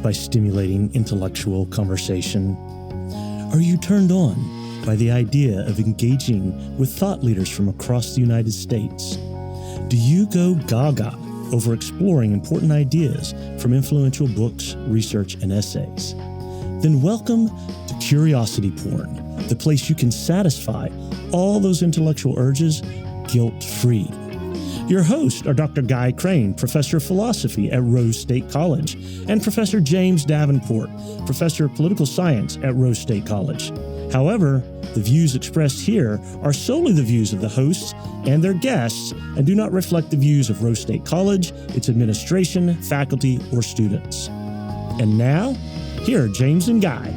by stimulating intellectual conversation? Are you turned on by the idea of engaging with thought leaders from across the United States? Do you go gaga over exploring important ideas from influential books, research, and essays? Then welcome to Curiosity Porn, the place you can satisfy all those intellectual urges guilt-free. Your hosts are Dr. Guy Crain, Professor of Philosophy at Rose State College, and Professor James Davenport, Professor of Political Science at Rose State College. However, the views expressed here are solely the views of the hosts and their guests and do not reflect the views of Rose State College, its administration, faculty, or students. And now, here are James and Guy.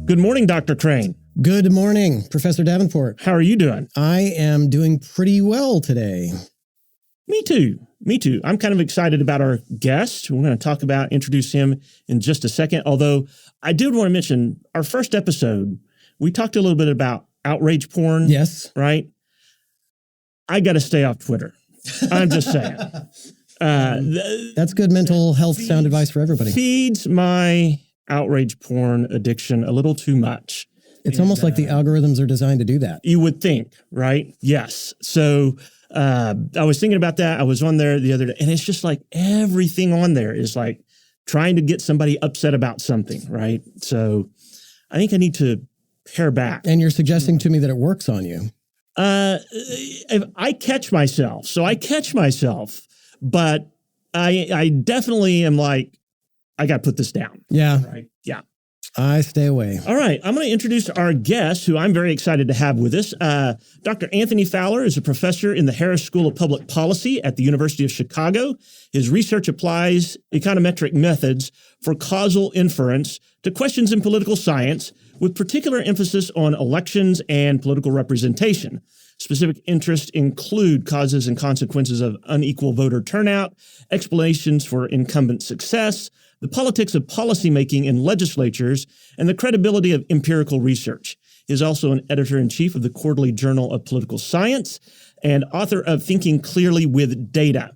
Good morning, Dr. Crain. Good morning, Professor Davenport. How are you doing? I am doing pretty well today. Me too. I'm kind of excited about our guest. We're going to introduce him in just a second. Although I did want to mention our first episode, we talked a little bit about outrage porn. Yes. Right? I got to stay off Twitter. I'm just saying. That's good mental health sound advice for everybody. Feeds my outrage porn addiction a little too much. It's almost like the algorithms are designed to do that. You would think, right? Yes. So I was thinking about that. I was on there the other day, and it's just like everything on there is like trying to get somebody upset about something, right? So I think I need to pare back. And you're suggesting to me that it works on you. I catch myself. But I definitely am like, I got to put this down. Yeah. Right. Yeah. I stay away. All right. I'm going to introduce our guest, who I'm very excited to have with us. Dr. Anthony Fowler is a professor in the Harris School of Public Policy at the University of Chicago. His research applies econometric methods for causal inference to questions in political science, with particular emphasis on elections and political representation. Specific interests include causes and consequences of unequal voter turnout, explanations for incumbent success, the politics of policymaking in legislatures, and the credibility of empirical research. He is also an editor-in-chief of the Quarterly Journal of Political Science and author of Thinking Clearly with Data.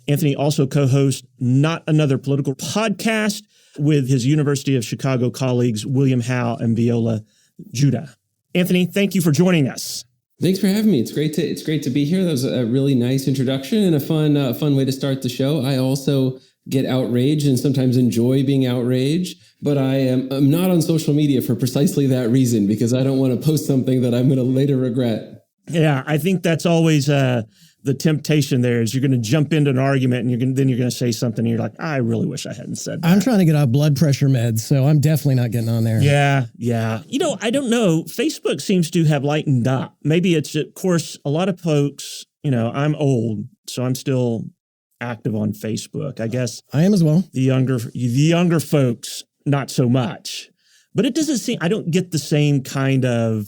Anthony also co-hosts Not Another Political podcast with his University of Chicago colleagues, William Howe and Viola Judah. Anthony, thank you for joining us. Thanks for having me. It's great to be here. That was a really nice introduction and a fun way to start the show. I also get outraged and sometimes enjoy being outraged, but I'm not on social media for precisely that reason, because I don't want to post something that I'm going to later regret. Yeah, I think that's always the temptation there is you're going to jump into an argument and then you're going to say something and you're like, I really wish I hadn't said that. I'm trying to get off blood pressure meds, so I'm definitely not getting on there. Yeah. I don't know. Facebook seems to have lightened up. Maybe it's, of course, a lot of folks, I'm old, so I'm still active on Facebook. I guess I am as well. The younger folks, not so much. But it doesn't seem, I don't get the same kind of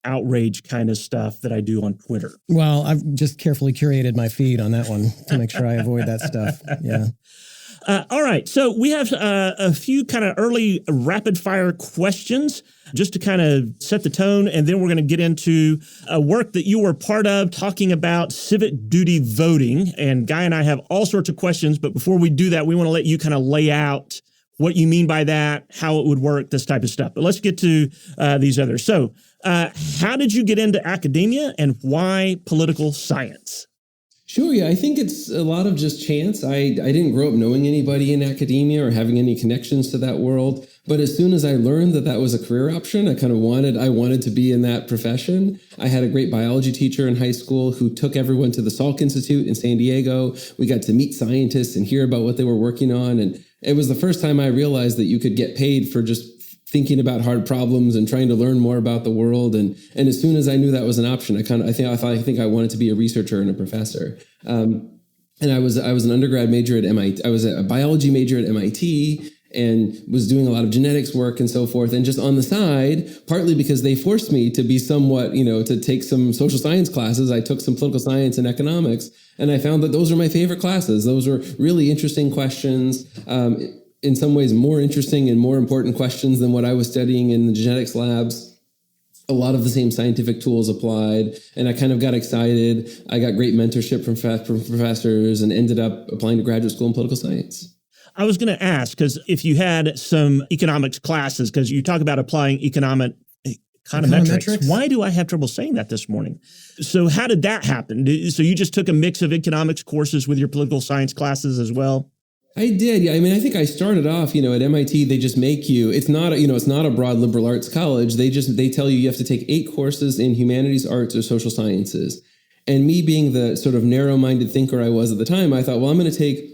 outrage kind of stuff that I do on Twitter. Well, I've just carefully curated my feed on that one to make sure I avoid that stuff. Yeah. All right. So we have a few kind of early rapid fire questions just to kind of set the tone. And then we're going to get into a work that you were part of talking about civic duty voting. And Guy and I have all sorts of questions. But before we do that, we want to let you kind of lay out what you mean by that, how it would work, this type of stuff. But let's get to these others. So how did you get into academia and why political science? Sure, yeah, I think it's a lot of just chance. I didn't grow up knowing anybody in academia or having any connections to that world. But as soon as I learned that was a career option, I wanted to be in that profession. I had a great biology teacher in high school who took everyone to the Salk Institute in San Diego. We got to meet scientists and hear about what they were working on. And it was the first time I realized that you could get paid for just thinking about hard problems and trying to learn more about the world. And as soon as I knew that was an option, I think I wanted to be a researcher and a professor. And I was an undergrad major at MIT. I was a biology major at MIT and was doing a lot of genetics work and so forth. And just on the side, partly because they forced me to be somewhat, to take some social science classes, I took some political science and economics. And I found that those were my favorite classes. Those were really interesting questions. In some ways more interesting and more important questions than what I was studying in the genetics labs. a lot of the same scientific tools applied, and I kind of got excited. I got great mentorship from professors and ended up applying to graduate school in political science. I was going to ask, because if you had some economics classes, because you talk about applying econometrics. Why do I have trouble saying that this morning? So how did that happen? So you just took a mix of economics courses with your political science classes as well? I did. Yeah. I mean, I think I started off, at MIT, they just make you, it's not a broad liberal arts college. They tell you have to take 8 courses in humanities, arts, or social sciences. And me being the sort of narrow-minded thinker I was at the time, I thought, well, I'm going to take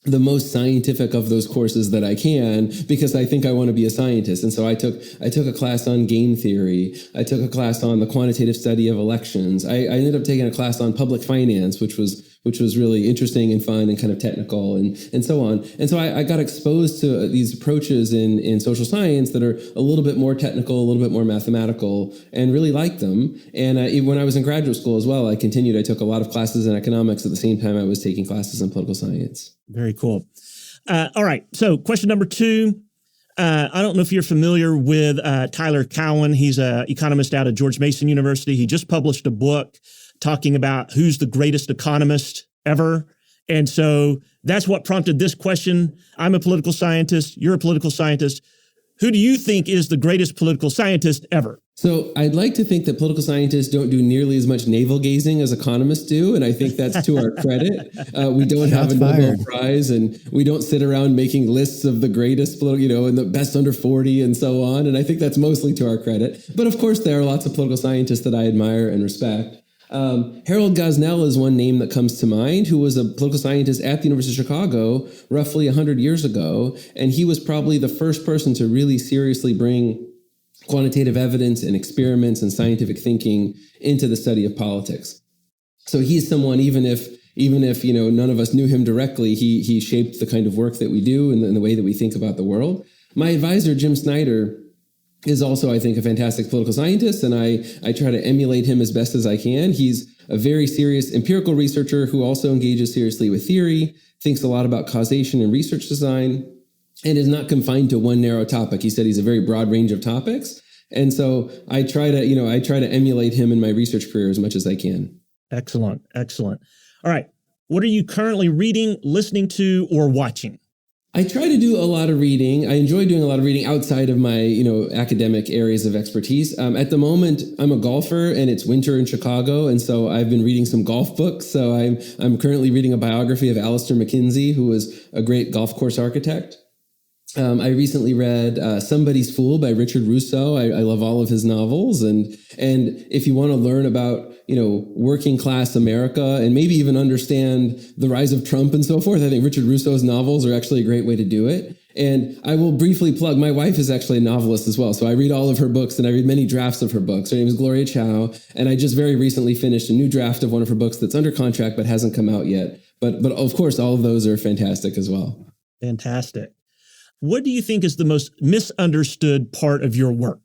the most scientific of those courses that I can, because I think I want to be a scientist. And so I took a class on game theory. I took a class on the quantitative study of elections. I ended up taking a class on public finance, which was really interesting and fun and kind of technical and so on. And so I got exposed to these approaches in social science that are a little bit more technical, a little bit more mathematical, and really liked them. And even when I was in graduate school as well, I took a lot of classes in economics at the same time I was taking classes in political science. Very cool. All right. So question number 2. I don't know if you're familiar with Tyler Cowen. He's an economist out of George Mason University. He just published a book talking about who's the greatest economist ever. And so that's what prompted this question. I'm a political scientist. You're a political scientist. Who do you think is the greatest political scientist ever? So I'd like to think that political scientists don't do nearly as much navel gazing as economists do, and I think that's to our credit. We don't have a Nobel Prize, and we don't sit around making lists of the greatest, and the best under 40 and so on, and I think that's mostly to our credit. But of course, there are lots of political scientists that I admire and respect. Harold Gosnell is one name that comes to mind, who was a political scientist at the University of Chicago roughly 100 years ago, and he was probably the first person to really seriously bring quantitative evidence and experiments and scientific thinking into the study of politics. So he's someone, even if none of us knew him directly, he shaped the kind of work that we do and the way that we think about the world. My advisor, Jim Snyder, is also, I think, a fantastic political scientist, and I try to emulate him as best as I can. He's a very serious empirical researcher who also engages seriously with theory, thinks a lot about causation and research design, and is not confined to one narrow topic. He said he's a very broad range of topics. And so I try to emulate him in my research career as much as I can. Excellent. Excellent. All right. What are you currently reading, listening to, or watching? I try to do a lot of reading. I enjoy doing a lot of reading outside of my, academic areas of expertise. At the moment, I'm a golfer, and it's winter in Chicago, and so I've been reading some golf books. So I'm currently reading a biography of Alistair McKinsey, who was a great golf course architect. I recently read Somebody's Fool by Richard Russo. I love all of his novels, and if you want to learn about working class America and maybe even understand the rise of Trump and so forth, I think Richard Russo's novels are actually a great way to do it. And I will briefly plug, my wife is actually a novelist as well, so I read all of her books, and I read many drafts of her books. Her name is Gloria Chow, and I just very recently finished a new draft of one of her books that's under contract but hasn't come out yet. But of course, all of those are fantastic as well. Fantastic. What do you think is the most misunderstood part of your work?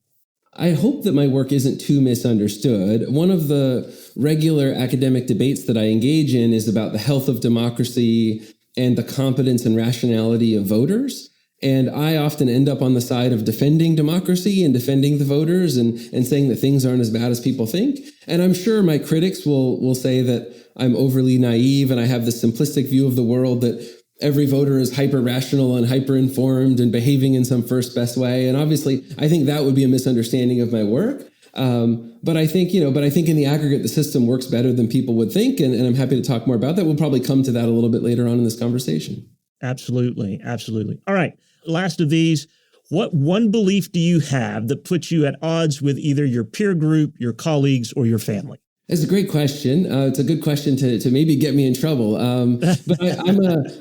I hope that my work isn't too misunderstood. One of the regular academic debates that I engage in is about the health of democracy and the competence and rationality of voters. And I often end up on the side of defending democracy and defending the voters and saying that things aren't as bad as people think. And I'm sure my critics will say that I'm overly naive and I have this simplistic view of the world that every voter is hyper-rational and hyper-informed and behaving in some first best way. And obviously, I think that would be a misunderstanding of my work. But I think in the aggregate, the system works better than people would think. And I'm happy to talk more about that. We'll probably come to that a little bit later on in this conversation. Absolutely. Absolutely. All right. Last of these, what one belief do you have that puts you at odds with either your peer group, your colleagues, or your family? It's a great question. It's a good question to maybe get me in trouble. But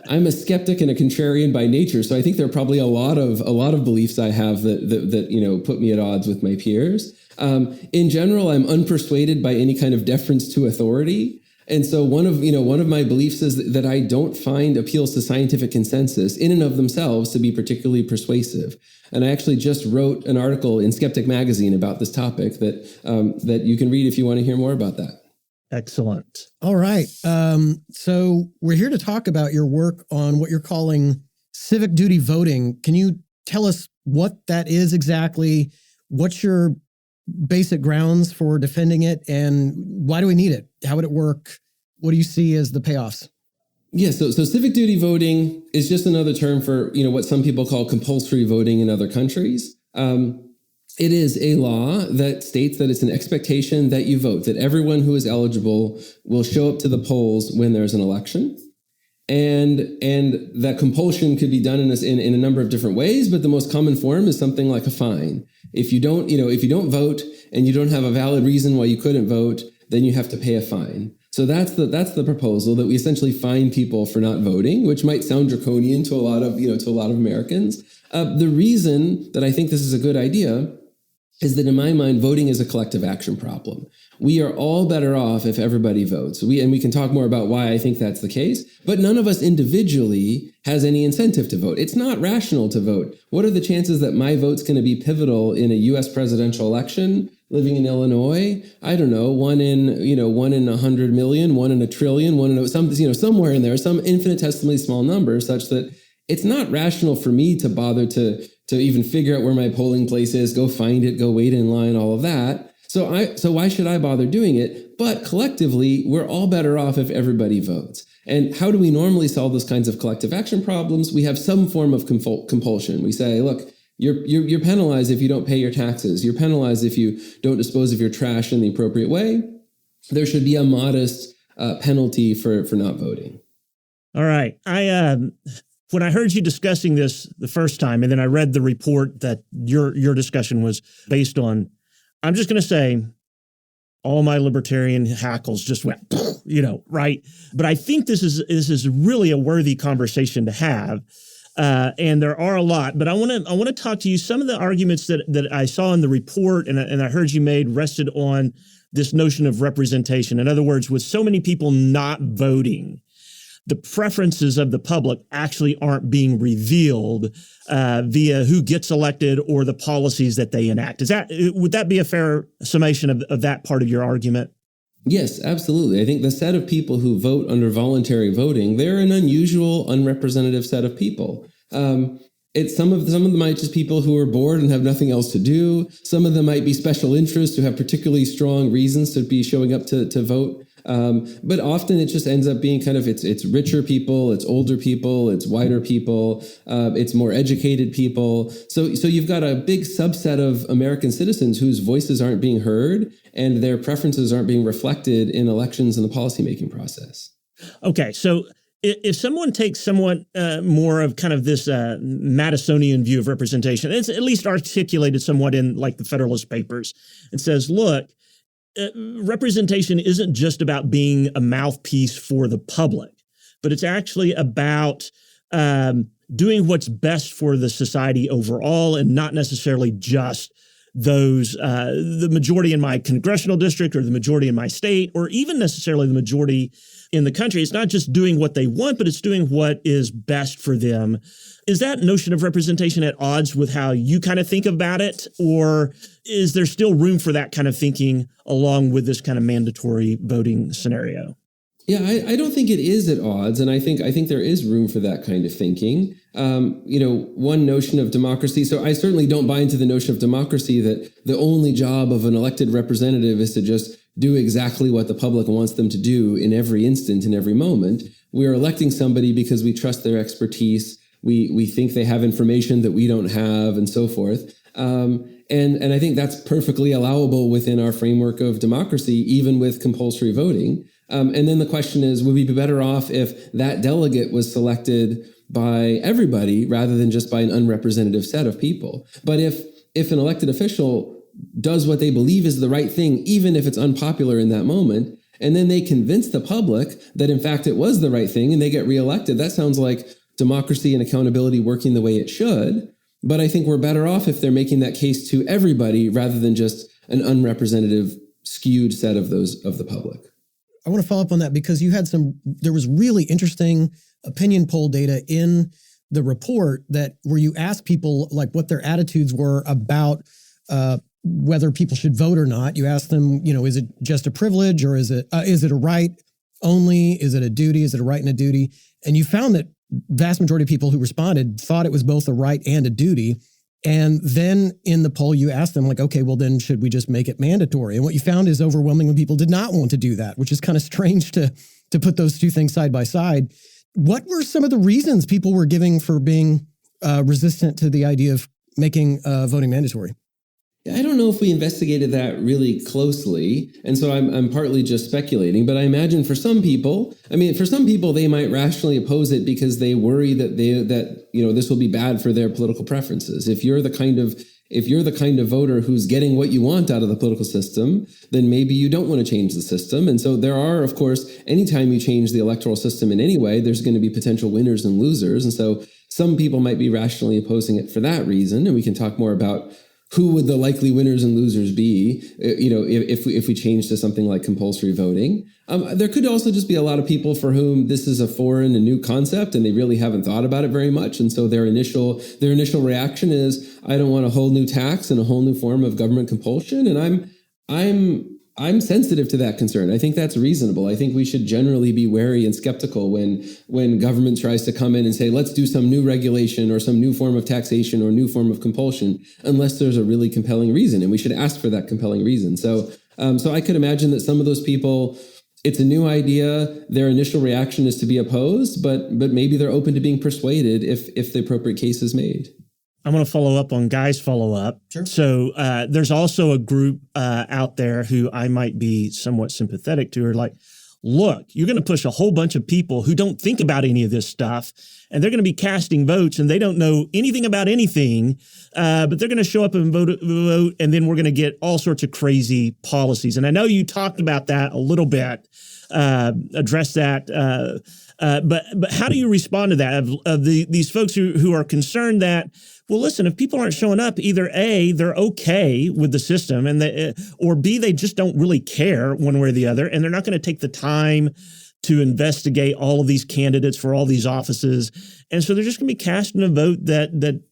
I'm a skeptic and a contrarian by nature, so I think there are probably a lot of beliefs I have that put me at odds with my peers. In general, I'm unpersuaded by any kind of deference to authority. And so one of my beliefs is that I don't find appeals to scientific consensus in and of themselves to be particularly persuasive. And I actually just wrote an article in Skeptic Magazine about this topic that you can read if you want to hear more about that. Excellent. All right. So we're here to talk about your work on what you're calling civic duty voting. Can you tell us what that is exactly? What's your basic grounds for defending it, and why do we need it? How would it work? What do you see as the payoffs? Yeah, so civic duty voting is just another term for, what some people call compulsory voting in other countries. It is a law that states that it's an expectation that you vote, that everyone who is eligible will show up to the polls when there's an election. And that compulsion could be done in a number of different ways, but the most common form is something like a fine. If you don't vote and you don't have a valid reason why you couldn't vote, then you have to pay a fine. So that's the proposal, that we essentially fine people for not voting, which might sound draconian to a lot of Americans. The reason that I think this is a good idea is that in my mind, voting is a collective action problem. We are all better off if everybody votes. We can talk more about why I think that's the case, but none of us individually has any incentive to vote. It's not rational to vote. What are the chances that my vote's going to be pivotal in a US presidential election? Living in Illinois, I don't know, 1 in 100 million, 1 in a trillion, somewhere in there, some infinitesimally small number, such that it's not rational for me to bother to even figure out where my polling place is, go find it, go wait in line, all of that. So why should I bother doing it? But collectively, we're all better off if everybody votes. And how do we normally solve those kinds of collective action problems? We have some form of compulsion. We say, look, you're penalized if you don't pay your taxes. You're penalized if you don't dispose of your trash in the appropriate way. There should be a modest penalty for not voting. All right. When I heard you discussing this the first time, and then I read the report that your discussion was based on, I'm just going to say all my libertarian hackles just went, right? But I think this is really a worthy conversation to have. And there are a lot, but I want to talk to you. Some of the arguments that I saw in the report and I heard you made rested on this notion of representation. In other words, with so many people not voting, the preferences of the public actually aren't being revealed via who gets elected or the policies that they enact. Would that be a fair summation of that part of your argument? Yes, absolutely. I think the set of people who vote under voluntary voting, they're an unusual, unrepresentative set of people. Some of them might just people who are bored and have nothing else to do. Some of them might be special interests who have particularly strong reasons to be showing up to vote. But often it just ends up being kind of, it's richer people, it's older people, it's whiter people, it's more educated people. So you've got a big subset of American citizens whose voices aren't being heard and their preferences aren't being reflected in elections and the policymaking process. Okay, so if someone takes somewhat more of kind of this Madisonian view of representation, it's at least articulated somewhat in like the Federalist Papers, and says, look, representation isn't just about being a mouthpiece for the public, but it's actually about doing what's best for the society overall and not necessarily just those, the majority in my congressional district or the majority in my state or even necessarily the majority in the country. It's not just doing what they want, but it's doing what is best for them. Is that notion of representation at odds with how you kind of think about it? Or is there still room for that kind of thinking along with this kind of mandatory voting scenario? Yeah, I don't think it is at odds. And I think there is room for that kind of thinking. One notion of democracy. So I certainly don't buy into the notion of democracy that the only job of an elected representative is to just do exactly what the public wants them to do in every instant, in every moment. We are electing somebody because we trust their expertise. We think they have information that we don't have and so forth. And I think that's perfectly allowable within our framework of democracy, even with compulsory voting. And then the question is, would we be better off if that delegate was selected by everybody rather than just by an unrepresentative set of people? But if an elected official does what they believe is the right thing, even if it's unpopular in that moment, and then they convince the public that in fact it was the right thing and they get reelected, that sounds like democracy and accountability working the way it should. But I think we're better off if they're making that case to everybody rather than just an unrepresentative, skewed set of the public. I want to follow up on that because there was really interesting opinion poll data in the report where you asked people like what their attitudes were about whether people should vote or not. You asked them, is it just a privilege or is it a right only? Is it a duty? Is it a right and a duty? And you found that vast majority of people who responded thought it was both a right and a duty. And then in the poll, you asked them like, okay, well then should we just make it mandatory? And what you found is overwhelmingly people did not want to do that, which is kind of strange to put those two things side by side. What were some of the reasons people were giving for being resistant to the idea of making voting mandatory? I don't know if we investigated that really closely, and so I'm partly just speculating, but I imagine for some people, they might rationally oppose it because they worry that this will be bad for their political preferences. If you're the kind of voter who's getting what you want out of the political system, then maybe you don't want to change the system. And so there are, of course, anytime you change the electoral system in any way, there's going to be potential winners and losers. And so some people might be rationally opposing it for that reason, and we can talk more about who would the likely winners and losers be, if we change to something like compulsory voting. There could also just be a lot of people for whom this is a foreign and new concept, and they really haven't thought about it very much. And so their initial reaction is, I don't want a whole new tax and a whole new form of government compulsion. And I'm sensitive to that concern. I think that's reasonable. I think we should generally be wary and skeptical when government tries to come in and say, let's do some new regulation or some new form of taxation or new form of compulsion, unless there's a really compelling reason. And we should ask for that compelling reason. So I could imagine that some of those people, it's a new idea. Their initial reaction is to be opposed, but maybe they're open to being persuaded if the appropriate case is made. I'm going to follow up on Guy's follow-up. Sure. So there's also a group out there who I might be somewhat sympathetic to, are like, look, you're going to push a whole bunch of people who don't think about any of this stuff, and they're going to be casting votes, and they don't know anything about anything, but they're going to show up and vote, and then we're going to get all sorts of crazy policies. And I know you talked about that a little bit, addressed that, but how do you respond to that, of these folks who are concerned that, well, listen, if people aren't showing up, either A, they're okay with the system, or B, they just don't really care one way or the other, and they're not going to take the time to investigate all of these candidates for all these offices. And so they're just going to be casting a vote that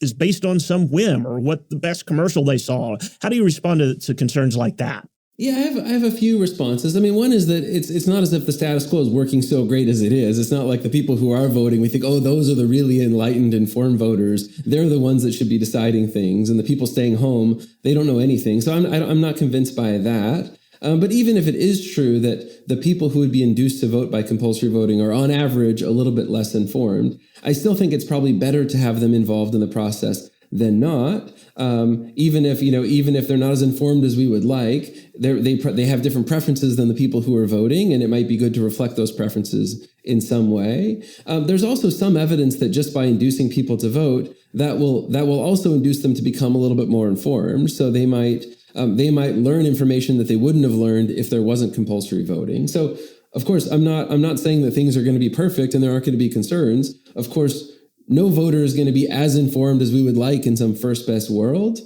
is based on some whim or what the best commercial they saw. How do you respond to concerns like that? Yeah, I have a few responses. I mean, one is that it's not as if the status quo is working so great as it is. It's not like the people who are voting, we think, oh, those are the really enlightened, informed voters. They're the ones that should be deciding things. And the people staying home, they don't know anything. So I'm not convinced by that. But even if it is true that the people who would be induced to vote by compulsory voting are on average a little bit less informed, I still think it's probably better to have them involved in the process than not. Even if they're not as informed as we would like, they have different preferences than the people who are voting, and it might be good to reflect those preferences in some way. There's also some evidence that just by inducing people to vote, that will also induce them to become a little bit more informed. So they might learn information that they wouldn't have learned if there wasn't compulsory voting. So of course, I'm not saying that things are going to be perfect and there aren't going to be concerns. Of course, no voter is going to be as informed as we would like in some first best world.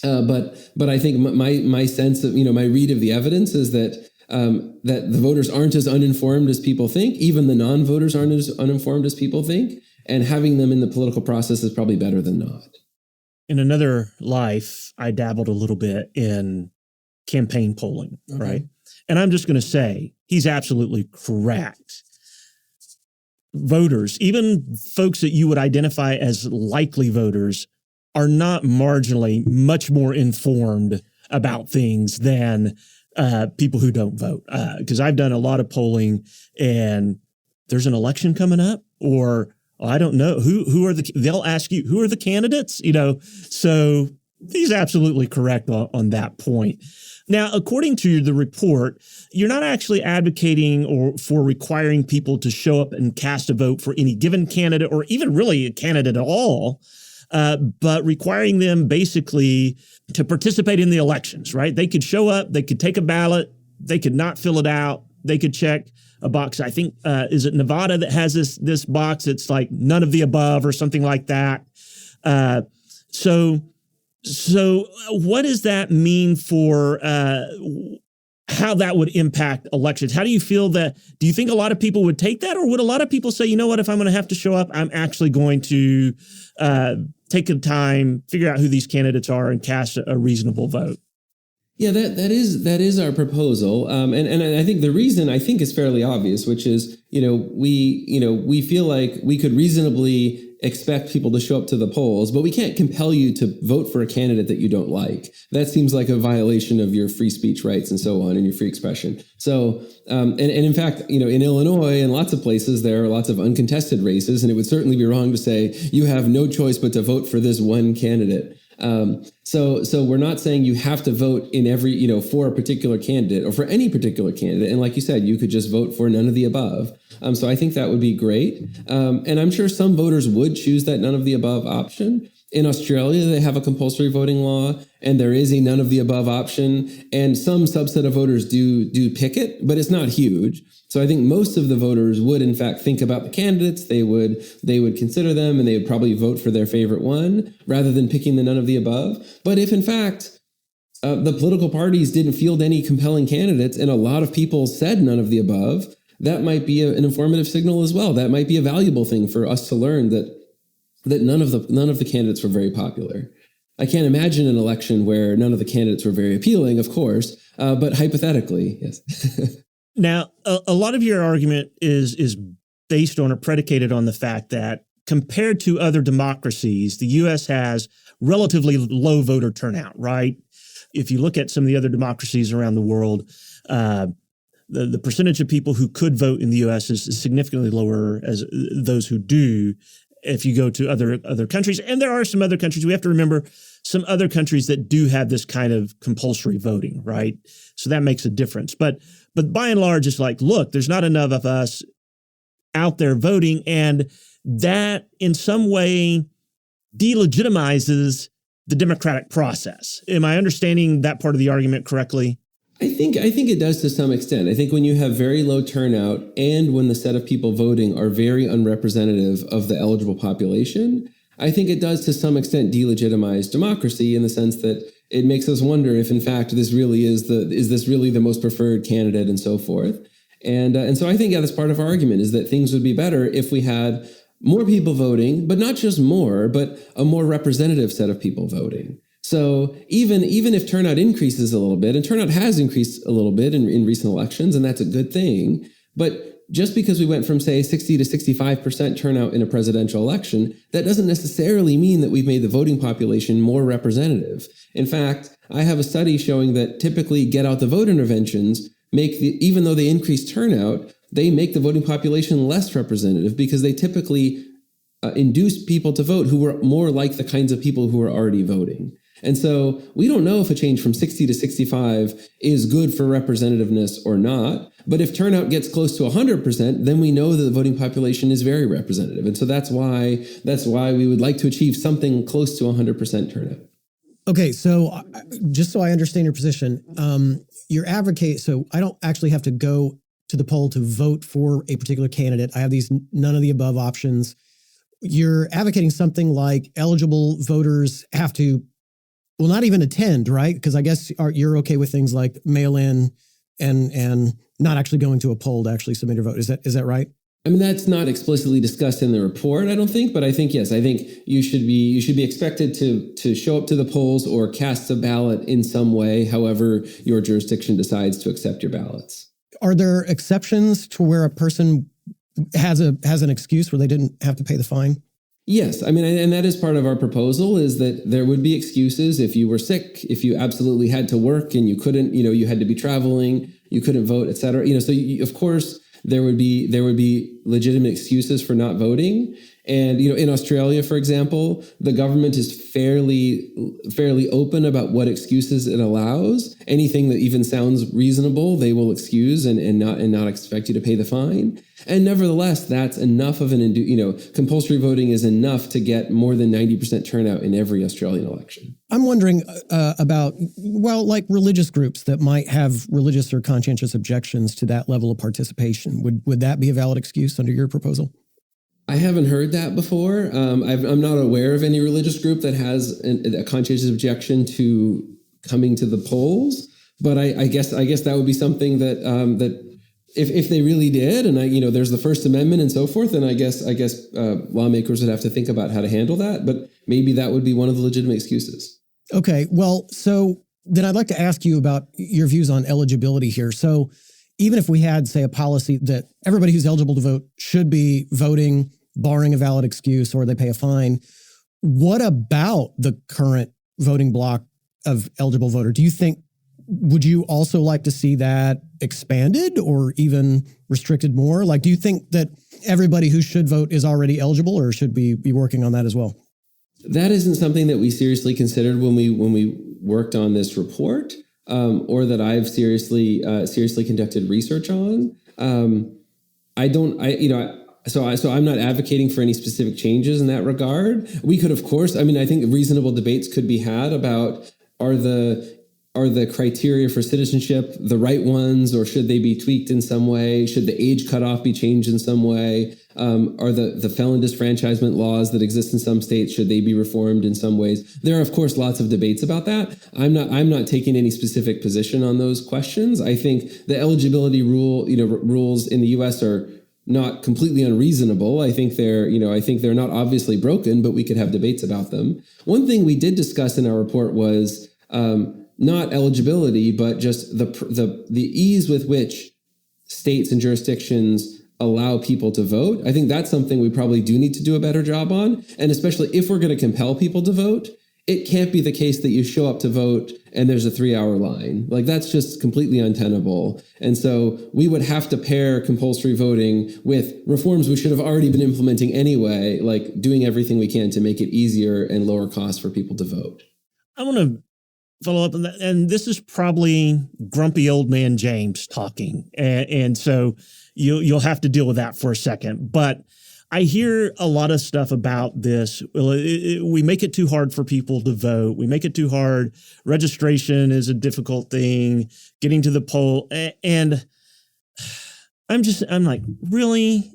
But I think my sense of, my read of the evidence is that the voters aren't as uninformed as people think. Even the non-voters aren't as uninformed as people think. And having them in the political process is probably better than not. In another life, I dabbled a little bit in campaign polling, right? And I'm just going to say he's absolutely correct. Voters, even folks that you would identify as likely voters, are not marginally much more informed about things than people who don't vote. Because I've done a lot of polling, and there's an election coming up, or I don't know they'll ask you, who are the candidates? So he's absolutely correct on that point. Now, according to the report, you're not actually advocating for requiring people to show up and cast a vote for any given candidate, or even really a candidate at all, but requiring them basically to participate in the elections, right? They could show up, they could take a ballot, they could not fill it out, they could check a box. I think, is it Nevada that has this box? It's like none of the above or something like that. So what does that mean for how that would impact elections? How do you feel do you think a lot of people would take that, or would a lot of people say, you know what, if I'm going to have to show up, I'm actually going to take the time, figure out who these candidates are, and cast a reasonable vote? Yeah, that is our proposal, and I think the reason is fairly obvious, which is we feel like we could reasonably expect people to show up to the polls, but we can't compel you to vote for a candidate that you don't like. That seems like a violation of your free speech rights and so on, and your free expression. So, and in fact, in Illinois and lots of places, there are lots of uncontested races, and it would certainly be wrong to say you have no choice but to vote for this one candidate. So we're not saying you have to vote in every, for a particular candidate or for any particular candidate. And like you said, you could just vote for none of the above. So I think that would be great. And I'm sure some voters would choose that none of the above option. In Australia, they have a compulsory voting law, and there is a none of the above option. And some subset of voters do pick it, but it's not huge. So I think most of the voters would, in fact, think about the candidates. They would consider them, and they would probably vote for their favorite one rather than picking the none of the above. But if, in fact, the political parties didn't field any compelling candidates, and a lot of people said none of the above, that might be an informative signal as well. That might be a valuable thing for us to learn that none of the candidates were very popular. I can't imagine an election where none of the candidates were very appealing, of course, but hypothetically, yes. Now, a lot of your argument is based on or predicated on the fact that compared to other democracies, the U.S. has relatively low voter turnout, right? If you look at some of the other democracies around the world, the percentage of people who could vote in the U.S. is significantly lower as those who do. If you go to other countries, and there are some other countries, we have to remember some other countries that do have this kind of compulsory voting, right? So that makes a difference. But by and large, it's like, look, there's not enough of us out there voting, and that in some way delegitimizes the democratic process. Am I understanding that part of the argument correctly? I think it does to some extent. I think when you have very low turnout and when the set of people voting are very unrepresentative of the eligible population, I think it does to some extent delegitimize democracy in the sense that it makes us wonder if, in fact, this really is this really the most preferred candidate and so forth. And so I think, that's part of our argument is that things would be better if we had more people voting, but not just more, but a more representative set of people voting. So even if turnout increases a little bit, and turnout has increased a little bit in recent elections, and that's a good thing, but just because we went from, say, 60 to 65% turnout in a presidential election, that doesn't necessarily mean that we've made the voting population more representative. In fact, I have a study showing that typically get out the vote interventions even though they increase turnout, they make the voting population less representative because they typically induce people to vote who were more like the kinds of people who are already voting. And so we don't know if a change from 60 to 65 is good for representativeness or not. But if turnout gets close to 100%, then we know that the voting population is very representative. And so that's why we would like to achieve something close to 100% turnout. Okay, so just so I understand your position, you're advocate. So I don't actually have to go to the poll to vote for a particular candidate. I have these none of the above options. You're advocating something like eligible voters have to, well, not even attend, right? Because I guess you're okay with things like mail in and not actually going to a poll to actually submit your vote. Is that right? I mean, that's not explicitly discussed in the report, I don't think, but I think, yes, I think you should be expected to show up to the polls or cast a ballot in some way, however your jurisdiction decides to accept your ballots. Are there exceptions to where a person has an excuse where they didn't have to pay the fine? Yes. I mean, and that is part of our proposal is that there would be excuses if you were sick, if you absolutely had to work and you couldn't, you had to be traveling, you couldn't vote, et cetera. So of course, there would be legitimate excuses for not voting. And, in Australia, for example, the government is fairly open about what excuses it allows. Anything that even sounds reasonable, they will excuse and not expect you to pay the fine. And nevertheless, that's enough of compulsory voting is enough to get more than 90% turnout in every Australian election. I'm wondering about, like religious groups that might have religious or conscientious objections to that level of participation. Would that be a valid excuse under your proposal? I haven't heard that before. I'm not aware of any religious group that has a conscientious objection to coming to the polls. But I guess that would be something that if they really did, and there's the First Amendment and so forth, then I guess lawmakers would have to think about how to handle that. But maybe that would be one of the legitimate excuses. Okay, well, so then I'd like to ask you about your views on eligibility here. So even if we had, say, a policy that everybody who's eligible to vote should be voting barring a valid excuse, or they pay a fine. What about the current voting block of eligible voter? Would you also like to see that expanded or even restricted more? Like, do you think that everybody who should vote is already eligible, or should we be working on that as well? That isn't something that we seriously considered when we worked on this report, or that I've seriously conducted research on. So I'm not advocating for any specific changes in that regard. We could, of course, I think reasonable debates could be had about are the criteria for citizenship the right ones, or should they be tweaked in some way? Should the age cutoff be changed in some way? Are the felon disfranchisement laws that exist in some states, should they be reformed in some ways? There are, of course, lots of debates about that. I'm not taking any specific position on those questions. I think the eligibility rules in the U.S. are not completely unreasonable. I think they're not obviously broken, but we could have debates about them. One thing we did discuss in our report was not eligibility, but just the ease with which states and jurisdictions allow people to vote. I think that's something we probably do need to do a better job on. And especially if we're going to compel people to vote, it can't be the case that you show up to vote and there's a 3-hour line. Like, that's just completely untenable. And so we would have to pair compulsory voting with reforms we should have already been implementing anyway, like doing everything we can to make it easier and lower costs for people to vote. I want to follow up on that. And this is probably grumpy old man James talking. And so you'll have to deal with that for a second. But I hear a lot of stuff about this. We make it too hard for people to vote. We make it too hard. Registration is a difficult thing. Getting to the poll. And I'm like, really?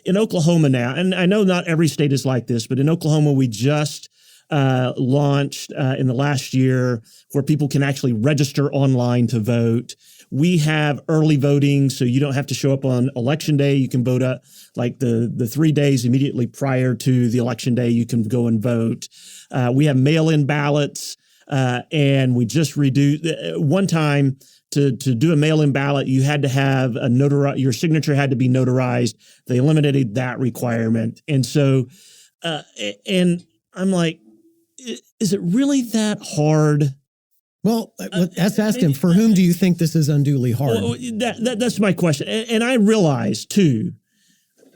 In Oklahoma now, and I know not every state is like this, but in Oklahoma, we just launched in the last year where people can actually register online to vote. We have early voting, so you don't have to show up on election day. You can vote up like the 3 days immediately prior to the election day. You can go and vote. We have mail-in ballots, and we just reduced one time to do a mail-in ballot. You had to have your signature had to be notarized. They eliminated that requirement, and so and I'm like, is it really that hard? Well, let's ask him, for whom do you think this is unduly hard? Well, that's my question. And I realize, too,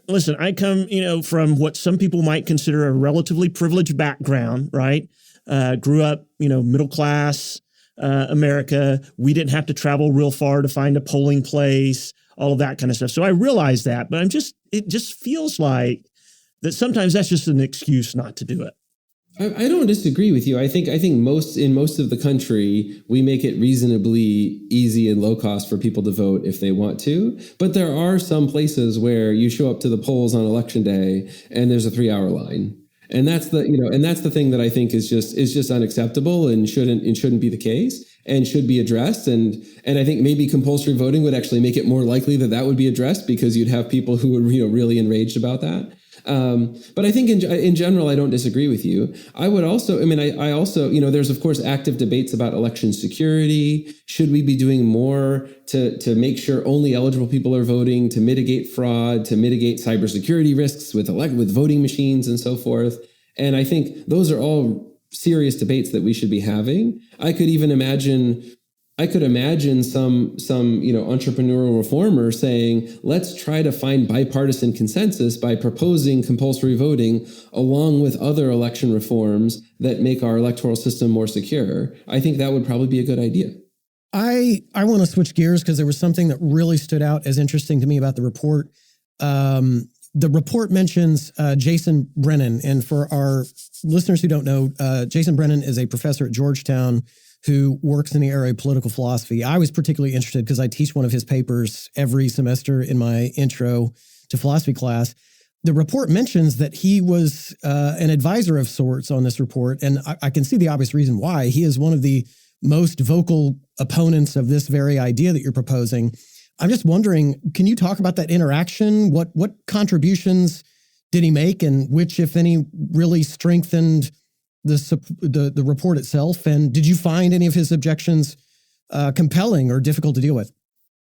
listen, I come, from what some people might consider a relatively privileged background, right? Grew up, middle class America. We didn't have to travel real far to find a polling place, all of that kind of stuff. So I realize that, but it just feels like that sometimes that's just an excuse not to do it. I don't disagree with you. I think in most of the country, we make it reasonably easy and low cost for people to vote if they want to. But there are some places where you show up to the polls on election day and there's a 3-hour line. And that's the thing that I think is just unacceptable and shouldn't be the case and should be addressed. And I think maybe compulsory voting would actually make it more likely that would be addressed, because you'd have people who were really enraged about that. But I think in general, I don't disagree with you. I would also, I also, there's of course active debates about election security. Should we be doing more to make sure only eligible people are voting, to mitigate fraud, to mitigate cybersecurity risks with voting machines and so forth? And I think those are all serious debates that we should be having. I could imagine some entrepreneurial reformer saying, let's try to find bipartisan consensus by proposing compulsory voting along with other election reforms that make our electoral system more secure. I think that would probably be a good idea. I want to switch gears because there was something that really stood out as interesting to me about the report. The report mentions Jason Brennan. And for our listeners who don't know, Jason Brennan is a professor at Georgetown who works in the area of political philosophy. I was particularly interested because I teach one of his papers every semester in my intro to philosophy class. The report mentions that he was an advisor of sorts on this report, and I can see the obvious reason why. He is one of the most vocal opponents of this very idea that you're proposing. I'm just wondering, can you talk about that interaction? What contributions did he make, and which, if any, really strengthened the report itself? And did you find any of his objections compelling or difficult to deal with?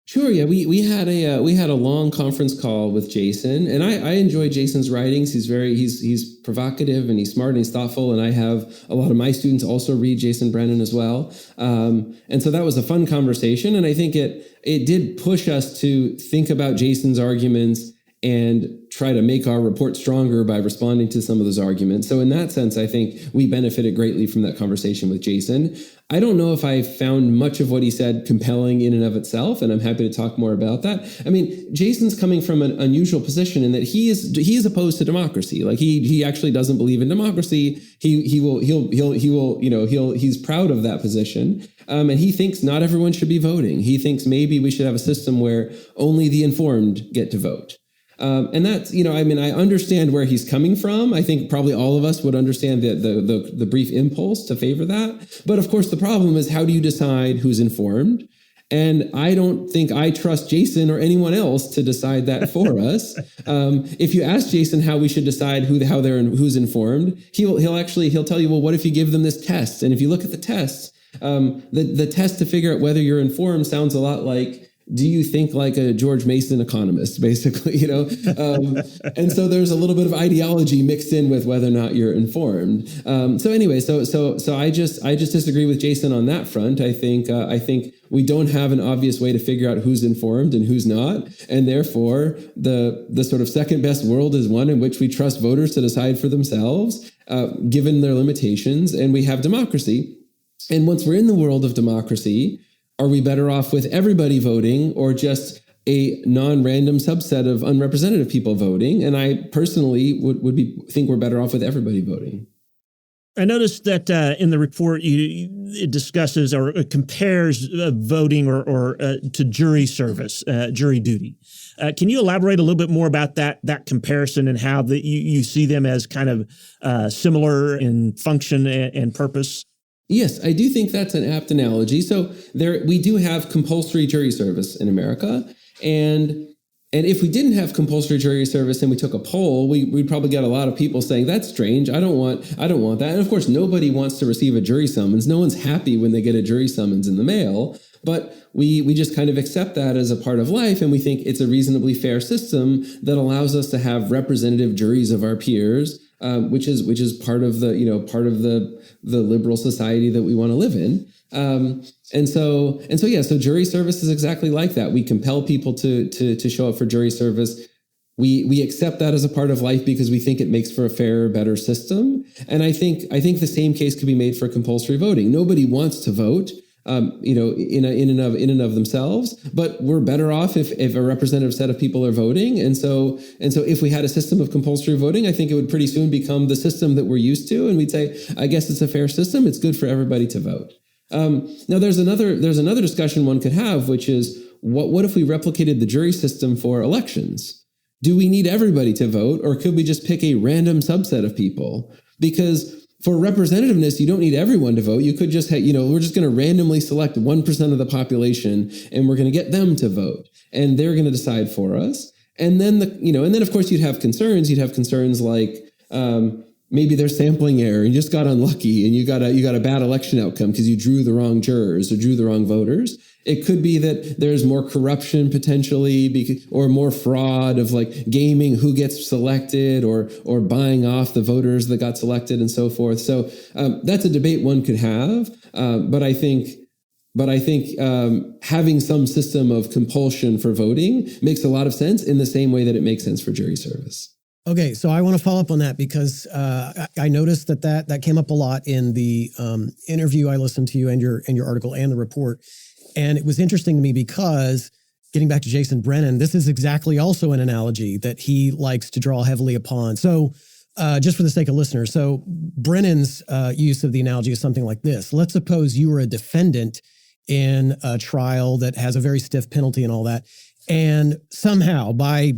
Sure. Yeah, we had a long conference call with Jason, and I enjoy Jason's writings. He's provocative and he's smart and he's thoughtful. And I have a lot of my students also read Jason Brennan as well. And so that was a fun conversation, and I think it did push us to think about Jason's arguments and try to make our report stronger by responding to some of those arguments. So in that sense, I think we benefited greatly from that conversation with Jason. I don't know if I found much of what he said compelling in and of itself, and I'm happy to talk more about that. I mean, Jason's coming from an unusual position in that he is opposed to democracy. Like he actually doesn't believe in democracy. He's proud of that position. And he thinks not everyone should be voting. He thinks maybe we should have a system where only the informed get to vote. And that's, I understand where he's coming from. I think probably all of us would understand the brief impulse to favor that. But of course, the problem is, how do you decide who's informed? And I don't think I trust Jason or anyone else to decide that for us. If you ask Jason how we should decide who's informed, he'll tell you, well, what if you give them this test? And if you look at the tests, the test to figure out whether you're informed sounds a lot like, do you think like a George Mason economist, basically, and so there's a little bit of ideology mixed in with whether or not you're informed. So I just disagree with Jason on that front. I think we don't have an obvious way to figure out who's informed and who's not, and therefore the sort of second best world is one in which we trust voters to decide for themselves, given their limitations, and we have democracy. And once we're in the world of democracy, are we better off with everybody voting or just a non-random subset of unrepresentative people voting? And I personally think we're better off with everybody voting. I noticed that in the report it discusses or compares voting or to jury service, jury duty. Can you elaborate a little bit more about that comparison and how you see them as kind of similar in function and purpose? Yes, I do think that's an apt analogy. So we do have compulsory jury service in America, and if we didn't have compulsory jury service and we took a poll, we'd probably get a lot of people saying, that's strange. I don't want that. And of course, nobody wants to receive a jury summons. No one's happy when they get a jury summons in the mail, but we just kind of accept that as a part of life, and we think it's a reasonably fair system that allows us to have representative juries of our peers, which is part of the liberal society that we want to live in. So jury service is exactly like that. We compel people to show up for jury service. We accept that as a part of life because we think it makes for a fairer, better system. And I think the same case could be made for compulsory voting. Nobody wants to vote, in and of themselves, but we're better off if a representative set of people are voting. And so if we had a system of compulsory voting, I think it would pretty soon become the system that we're used to. And we'd say, I guess it's a fair system. It's good for everybody to vote. Now there's another discussion one could have, which is what if we replicated the jury system for elections? Do we need everybody to vote, or could we just pick a random subset of people? Because for representativeness, you don't need everyone to vote. You could just, we're just going to randomly select 1% of the population, and we're going to get them to vote, and they're going to decide for us. And then of course you'd have concerns. You'd have concerns like maybe there's sampling error, and you just got unlucky, and you got a bad election outcome because you drew the wrong jurors or drew the wrong voters. It could be that there's more corruption potentially, or more fraud of like gaming who gets selected, or buying off the voters that got selected, and so forth. So that's a debate one could have. But I think having some system of compulsion for voting makes a lot of sense, in the same way that it makes sense for jury service. Okay, so I want to follow up on that because I noticed that came up a lot in the interview I listened to you and your article and the report. And it was interesting to me because, getting back to Jason Brennan, this is exactly also an analogy that he likes to draw heavily upon. So just for the sake of listeners, so Brennan's use of the analogy is something like this. Let's suppose you were a defendant in a trial that has a very stiff penalty and all that. And somehow by,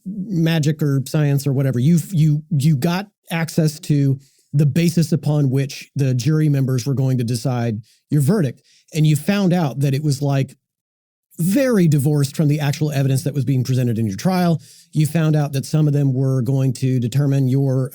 magic or science or whatever, you got access to the basis upon which the jury members were going to decide your verdict. And you found out that it was like very divorced from the actual evidence that was being presented in your trial. You found out that some of them were going to determine your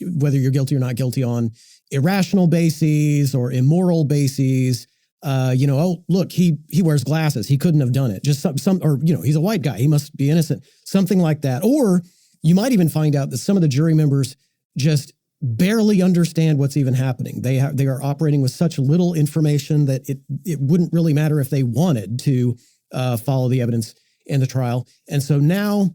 whether you're guilty or not guilty on irrational bases or immoral bases. Oh, look, he wears glasses. He couldn't have done it. Just or he's a white guy. He must be innocent. Something like that. Or you might even find out that some of the jury members just barely understand what's even happening. They are operating with such little information that it wouldn't really matter if they wanted to follow the evidence in the trial. And so now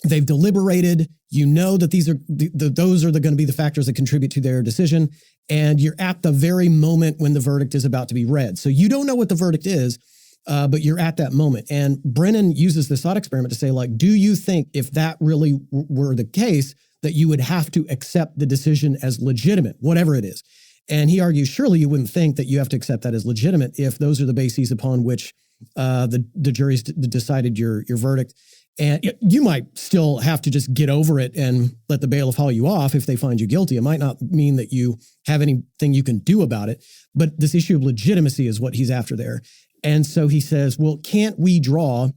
they've deliberated. That these are those are going to be the factors that contribute to their decision. And you're at the very moment when the verdict is about to be read. So you don't know what the verdict is, but you're at that moment. And Brennan uses this thought experiment to say, like, do you think if that really were the case, that you would have to accept the decision as legitimate, whatever it is? And he argues, surely you wouldn't think that you have to accept that as legitimate if those are the bases upon which the jury's decided your verdict. And you might still have to just get over it and let the bailiff haul you off if they find you guilty. It might not mean that you have anything you can do about it, but this issue of legitimacy is what he's after there. And so he says, well, can't we draw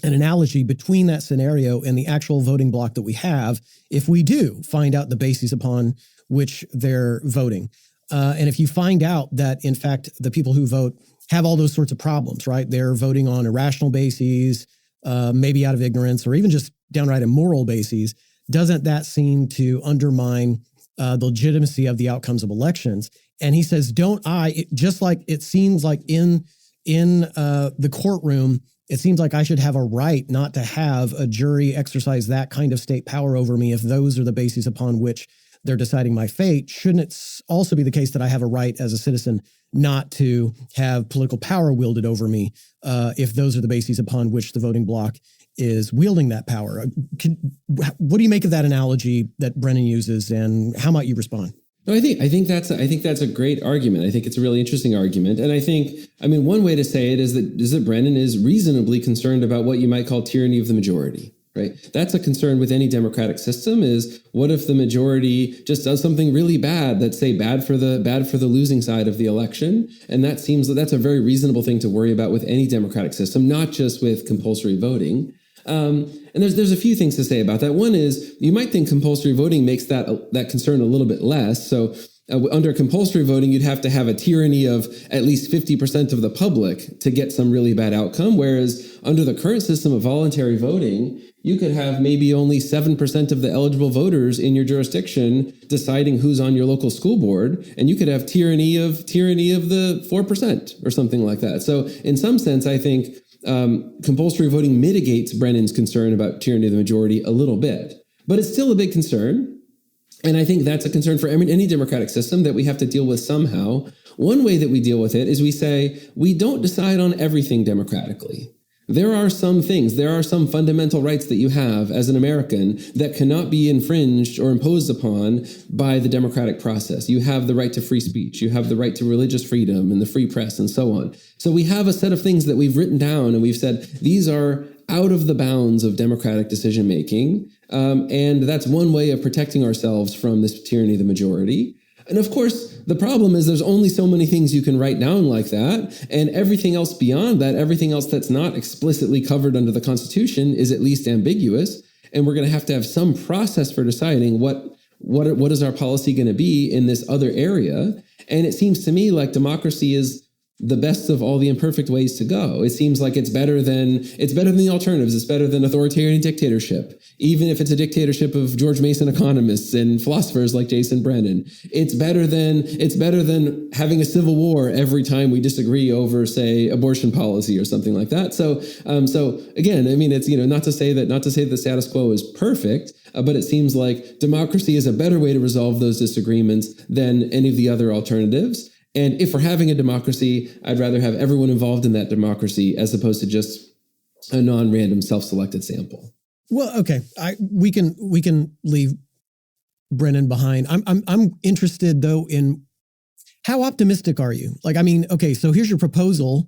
an analogy between that scenario and the actual voting block that we have if we do find out the bases upon which they're voting? And if you find out that, in fact, the people who vote have all those sorts of problems, right? They're voting on irrational bases, maybe out of ignorance, or even just downright immoral bases, doesn't that seem to undermine the legitimacy of the outcomes of elections? And he says, just like it seems like in the courtroom, it seems like I should have a right not to have a jury exercise that kind of state power over me if those are the bases upon which they're deciding my fate. Shouldn't it also be the case that I have a right as a citizen not to have political power wielded over me if those are the bases upon which the voting bloc is wielding that power? What do you make of that analogy that Brennan uses, and how might you respond? No, I think that's a great argument. I think it's a really interesting argument, and one way to say it is that Brennan is reasonably concerned about what you might call tyranny of the majority. Right. That's a concern with any democratic system. Is what if the majority just does something really bad that's, say, bad for the losing side of the election? And that's a very reasonable thing to worry about with any democratic system, not just with compulsory voting. And there's a few things to say about that. One is you might think compulsory voting makes that concern a little bit less. So under compulsory voting, you'd have to have a tyranny of at least 50% of the public to get some really bad outcome. Whereas under the current system of voluntary voting, you could have maybe only 7% of the eligible voters in your jurisdiction deciding who's on your local school board, and you could have tyranny of the 4% or something like that. So in some sense, I think compulsory voting mitigates Brennan's concern about tyranny of the majority a little bit, but it's still a big concern. And I think that's a concern for any democratic system that we have to deal with somehow. One way that we deal with it is we say we don't decide on everything democratically. There are some fundamental rights that you have as an American that cannot be infringed or imposed upon by the democratic process. You have the right to free speech. You have the right to religious freedom and the free press and so on. So we have a set of things that we've written down and we've said these are out of the bounds of democratic decision making. And that's one way of protecting ourselves from this tyranny of the majority. And of course, the problem is there's only so many things you can write down like that. And everything else beyond that, everything else that's not explicitly covered under the Constitution is at least ambiguous. And we're going to have some process for deciding what is our policy going to be in this other area. And it seems to me like democracy is the best of all the imperfect ways to go. It seems like it's better than the alternatives. It's better than authoritarian dictatorship, even if it's a dictatorship of George Mason economists and philosophers like Jason Brennan. It's better than having a civil war every time we disagree over, say, abortion policy or something like that. So again, it's not to say that the status quo is perfect, but it seems like democracy is a better way to resolve those disagreements than any of the other alternatives. And if we're having a democracy, I'd rather have everyone involved in that democracy as opposed to just a non-random self-selected sample. Well, okay, we can leave Brennan behind. I'm interested though in how optimistic are you? Okay, so here's your proposal.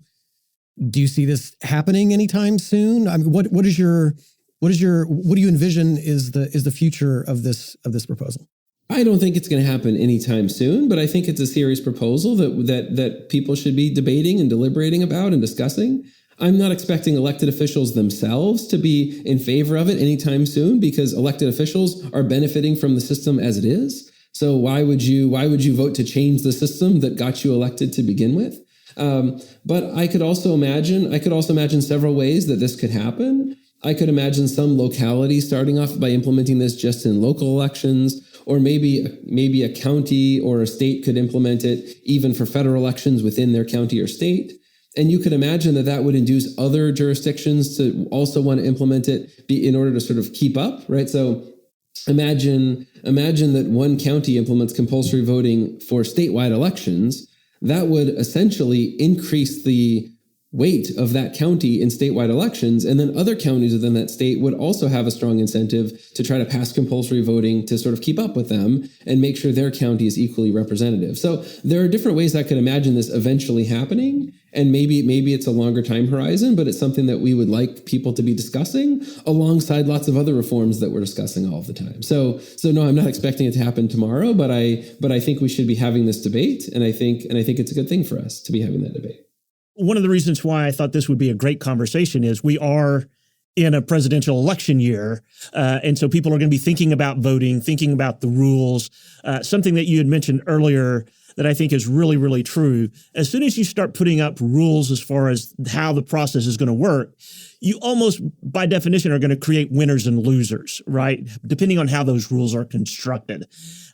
Do you see this happening anytime soon? What do you envision is the future of this proposal? I don't think it's going to happen anytime soon, but I think it's a serious proposal that people should be debating and deliberating about and discussing. I'm not expecting elected officials themselves to be in favor of it anytime soon because elected officials are benefiting from the system as it is. So why would you vote to change the system that got you elected to begin with? But I could also imagine several ways that this could happen. I could imagine some locality starting off by implementing this just in local elections, or maybe a county or a state could implement it even for federal elections within their county or state. And you could imagine that would induce other jurisdictions to also want to implement it in order to sort of keep up, right? So imagine that one county implements compulsory voting for statewide elections. That would essentially increase the weight of that county in statewide elections, and then other counties within that state would also have a strong incentive to try to pass compulsory voting to sort of keep up with them and make sure their county is equally representative. So there are different ways I could imagine this eventually happening, and maybe it's a longer time horizon, but it's something that we would like people to be discussing alongside lots of other reforms that we're discussing all of the time. So no, I'm not expecting it to happen tomorrow, but I think we should be having this debate, and I think it's a good thing for us to be having that debate. One of the reasons why I thought this would be a great conversation is we are in a presidential election year. And so people are going to be thinking about voting, thinking about the rules. Something that you had mentioned earlier that I think is really, really true. As soon as you start putting up rules as far as how the process is going to work, you almost by definition are going to create winners and losers, right? Depending on how those rules are constructed.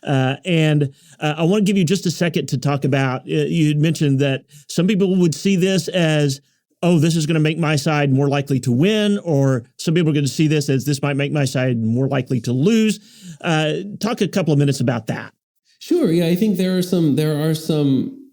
And I want to give you just a second to talk about, you had mentioned that some people would see this as, oh, this is going to make my side more likely to win, or some people are going to see this as this might make my side more likely to lose. Talk a couple of minutes about that. Sure. Yeah, I think there are some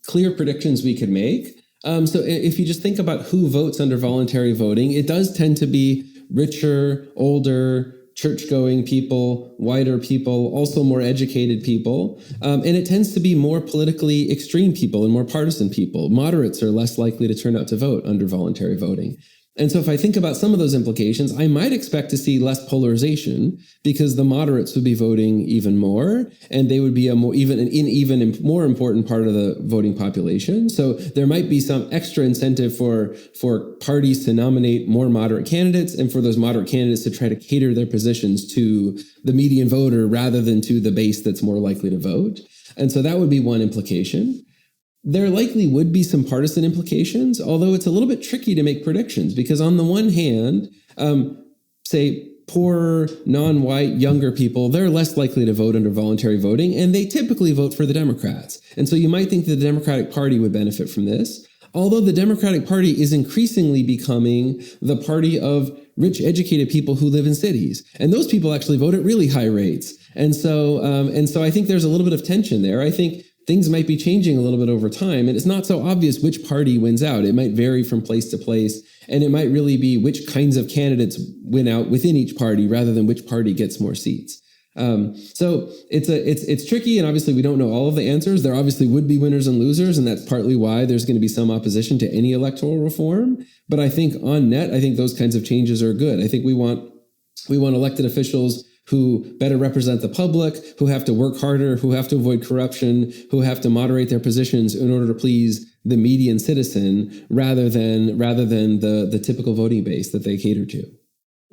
clear predictions we could make. So if you just think about who votes under voluntary voting, it does tend to be richer, older, church-going people, whiter people, also more educated people. And it tends to be more politically extreme people and more partisan people. Moderates are less likely to turn out to vote under voluntary voting. And so if I think about some of those implications, I might expect to see less polarization because the moderates would be voting even more, and they would be an even more important part of the voting population. So there might be some extra incentive for parties to nominate more moderate candidates, and for those moderate candidates to try to cater their positions to the median voter rather than to the base that's more likely to vote. And so that would be one implication. There likely would be some partisan implications, although it's a little bit tricky to make predictions because on the one hand, say poorer, non-white, younger people, they're less likely to vote under voluntary voting, and they typically vote for the Democrats. And so you might think the Democratic Party would benefit from this, although the Democratic Party is increasingly becoming the party of rich, educated people who live in cities. And those people actually vote at really high rates. And so I think there's a little bit of tension there. I think things might be changing a little bit over time, and it's not so obvious which party wins out. It might vary from place to place, and it might really be which kinds of candidates win out within each party rather than which party gets more seats. So it's tricky, and obviously we don't know all of the answers. There obviously would be winners and losers, and that's partly why there's going to be some opposition to any electoral reform. But I think on net, I think those kinds of changes are good. I think we want elected officials who better represent the public, who have to work harder, who have to avoid corruption, who have to moderate their positions in order to please the median citizen rather than the typical voting base that they cater to.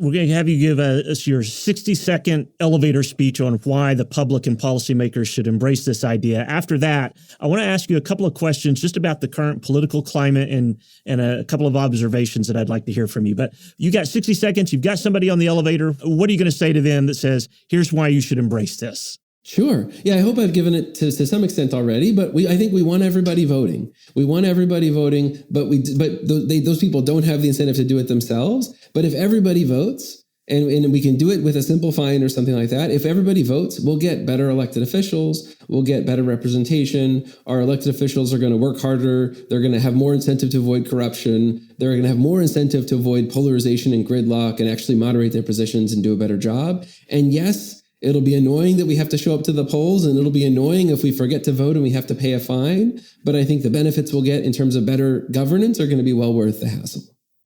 We're going to have you give us your 60-second elevator speech on why the public and policymakers should embrace this idea. After that, I want to ask you a couple of questions just about the current political climate and a couple of observations that I'd like to hear from you. But you got 60 seconds. You've got somebody on the elevator. What are you going to say to them that says, here's why you should embrace this? Sure. Yeah, I hope I've given it to some extent already, but I think we want everybody voting. We want everybody voting, but those people don't have the incentive to do it themselves. But if everybody votes, and we can do it with a simple fine or something like that, if everybody votes, we'll get better elected officials, we'll get better representation, our elected officials are going to work harder, they're going to have more incentive to avoid corruption, they're going to have more incentive to avoid polarization and gridlock and actually moderate their positions and do a better job. And yes, it'll be annoying that we have to show up to the polls, and it'll be annoying if we forget to vote and we have to pay a fine. But I think the benefits we'll get in terms of better governance are going to be well worth the hassle.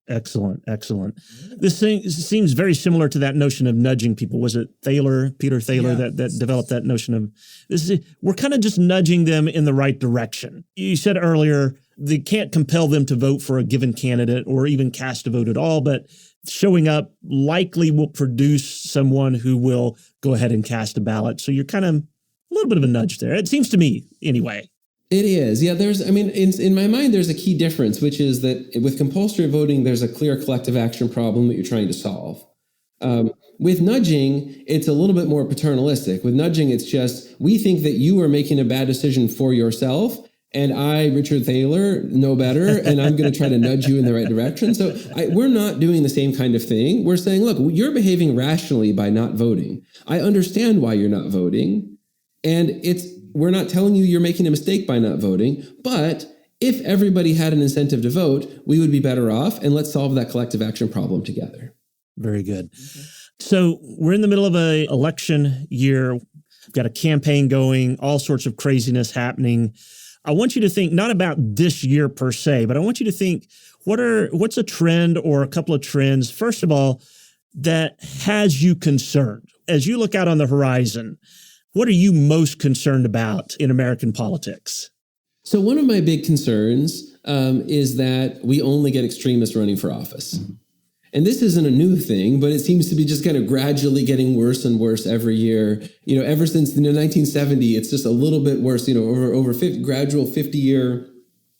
Excellent. This thing seems very similar to that notion of nudging people. Was it Peter Thaler, that developed that notion of this? We're kind of just nudging them in the right direction. You said earlier, they can't compel them to vote for a given candidate or even cast a vote at all, but showing up likely will produce someone who will go ahead and cast a ballot. So you're kind of a little bit of a nudge there. It seems to me anyway. It is. Yeah, in my mind, there's a key difference, which is that with compulsory voting, there's a clear collective action problem that you're trying to solve. With nudging, it's a little bit more paternalistic. With nudging, it's just, we think that you are making a bad decision for yourself, and I, Richard Thaler, know better, and I'm going to try to nudge you in the right direction. So we're not doing the same kind of thing. We're saying, look, you're behaving rationally by not voting. I understand why you're not voting, and we're not telling you you're making a mistake by not voting, but if everybody had an incentive to vote, we would be better off, and let's solve that collective action problem together. Very good. So we're in the middle of an election year. We've got a campaign going, all sorts of craziness happening. I want you to think not about this year per se, but I want you to think, what's a trend or a couple of trends, first of all, that has you concerned? As you look out on the horizon, what are you most concerned about in American politics? So one of my big concerns is that we only get extremists running for office. And this isn't a new thing, but it seems to be just kind of gradually getting worse and worse every year. Ever since 1970, it's just a little bit worse. Over gradual 50-year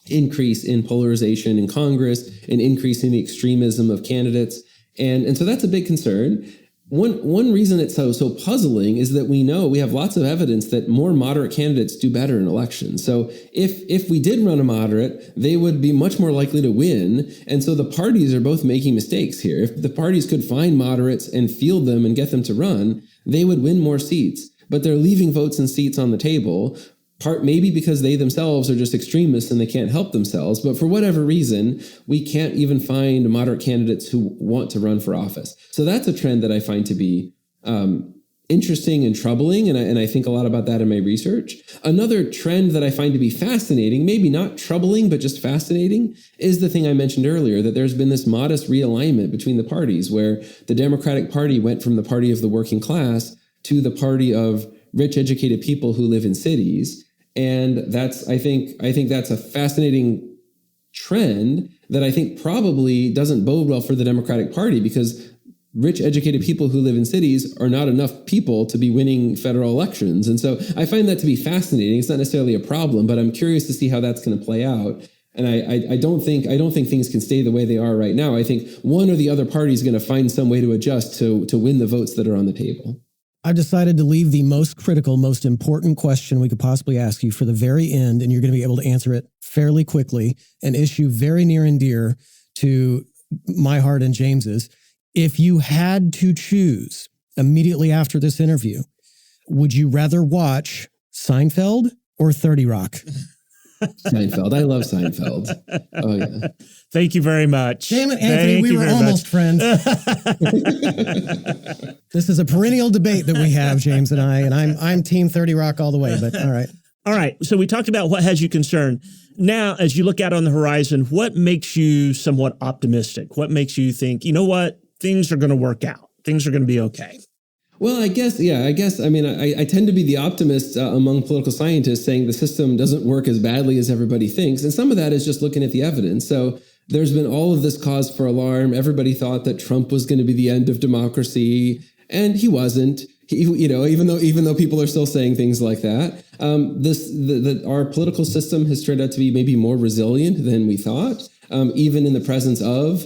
increase in polarization in Congress, an increase in the extremism of candidates, and so that's a big concern. One reason it's so puzzling is that we know we have lots of evidence that more moderate candidates do better in elections. So if we did run a moderate, they would be much more likely to win. And so the parties are both making mistakes here. If the parties could find moderates and field them and get them to run, they would win more seats. But they're leaving votes and seats on the table, maybe because they themselves are just extremists and they can't help themselves. But for whatever reason, we can't even find moderate candidates who want to run for office. So that's a trend that I find to be interesting and troubling. And I think a lot about that in my research. Another trend that I find to be fascinating, maybe not troubling, but just fascinating, is the thing I mentioned earlier, that there's been this modest realignment between the parties where the Democratic Party went from the party of the working class to the party of rich, educated people who live in cities. And I think that's a fascinating trend that I think probably doesn't bode well for the Democratic Party, because rich, educated people who live in cities are not enough people to be winning federal elections. And so I find that to be fascinating. It's not necessarily a problem, but I'm curious to see how that's going to play out. And I don't think things can stay the way they are right now. I think one or the other party is going to find some way to adjust to win the votes that are on the table. I've decided to leave the most critical, most important question we could possibly ask you for the very end, and you're going to be able to answer it fairly quickly, an issue very near and dear to my heart and James's. If you had to choose immediately after this interview, would you rather watch Seinfeld or 30 Rock? Seinfeld. I love Seinfeld. Oh, yeah. Thank you very much. Damn it, Anthony, we were almost friends. This is a perennial debate that we have, James and I, and I'm Team 30 Rock all the way, but all right. All right. So we talked about what has you concerned. Now, as you look out on the horizon, what makes you somewhat optimistic? What makes you think, you know what, things are going to work out. Things are going to be okay. Well, I guess, I mean, I tend to be the optimist among political scientists, saying the system doesn't work as badly as everybody thinks. And some of that is just looking at the evidence. So there's been all of this cause for alarm. Everybody thought that Trump was going to be the end of democracy, and he wasn't. Even though people are still saying things like that, our political system has turned out to be maybe more resilient than we thought, even in the presence of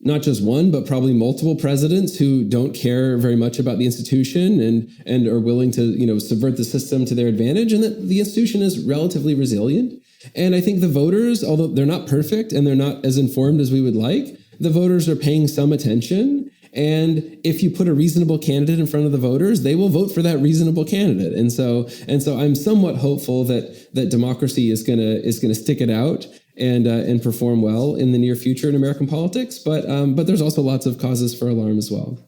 not just one, but probably multiple presidents who don't care very much about the institution and are willing to, subvert the system to their advantage, and that the institution is relatively resilient. And I think the voters, although they're not perfect and they're not as informed as we would like, the voters are paying some attention. And if you put a reasonable candidate in front of the voters, they will vote for that reasonable candidate. And so I'm somewhat hopeful that democracy is gonna stick it out and perform well in the near future in American politics. But there's also lots of causes for alarm as well.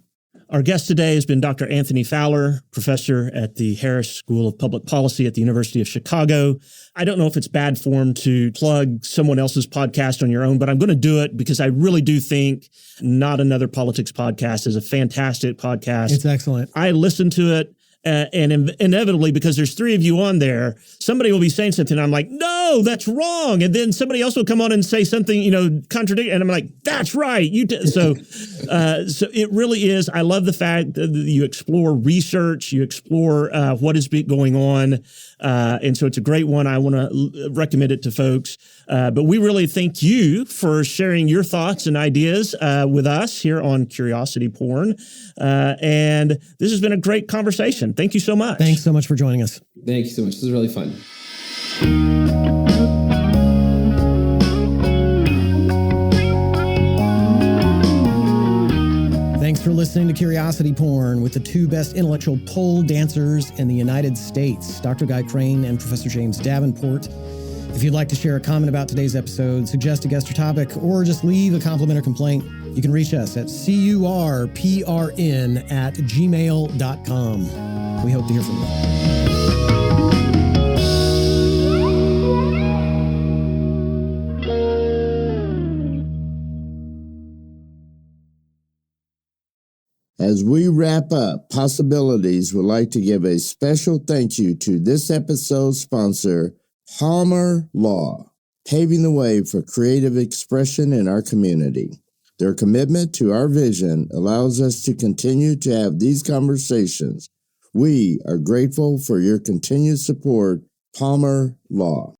Our guest today has been Dr. Anthony Fowler, professor at the Harris School of Public Policy at the University of Chicago. I don't know if it's bad form to plug someone else's podcast on your own, but I'm going to do it because I really do think Not Another Politics Podcast is a fantastic podcast. It's excellent. I listen to it. And inevitably, because there's three of you on there, somebody will be saying something. I'm like, no, that's wrong. And then somebody else will come on and say something, contradict. And I'm like, that's right. So it really is. I love the fact that you explore research, you explore what is going on. And so it's a great one. I want to recommend it to folks. But we really thank you for sharing your thoughts and ideas with us here on Curiosity Porn. And this has been a great conversation. Thank you so much. Thanks so much for joining us. Thank you so much. This was really fun. Thanks for listening to Curiosity Porn with the two best intellectual pole dancers in the United States, Dr. Guy Crain and Professor James Davenport. If you'd like to share a comment about today's episode, suggest a guest or topic, or just leave a compliment or complaint, you can reach us at curprn@gmail.com. We hope to hear from you. As we wrap up Possibilities, would like to give a special thank you to this episode's sponsor, Palmer Law, paving the way for creative expression in our community. Their commitment to our vision allows us to continue to have these conversations. We are grateful for your continued support, Palmer Law.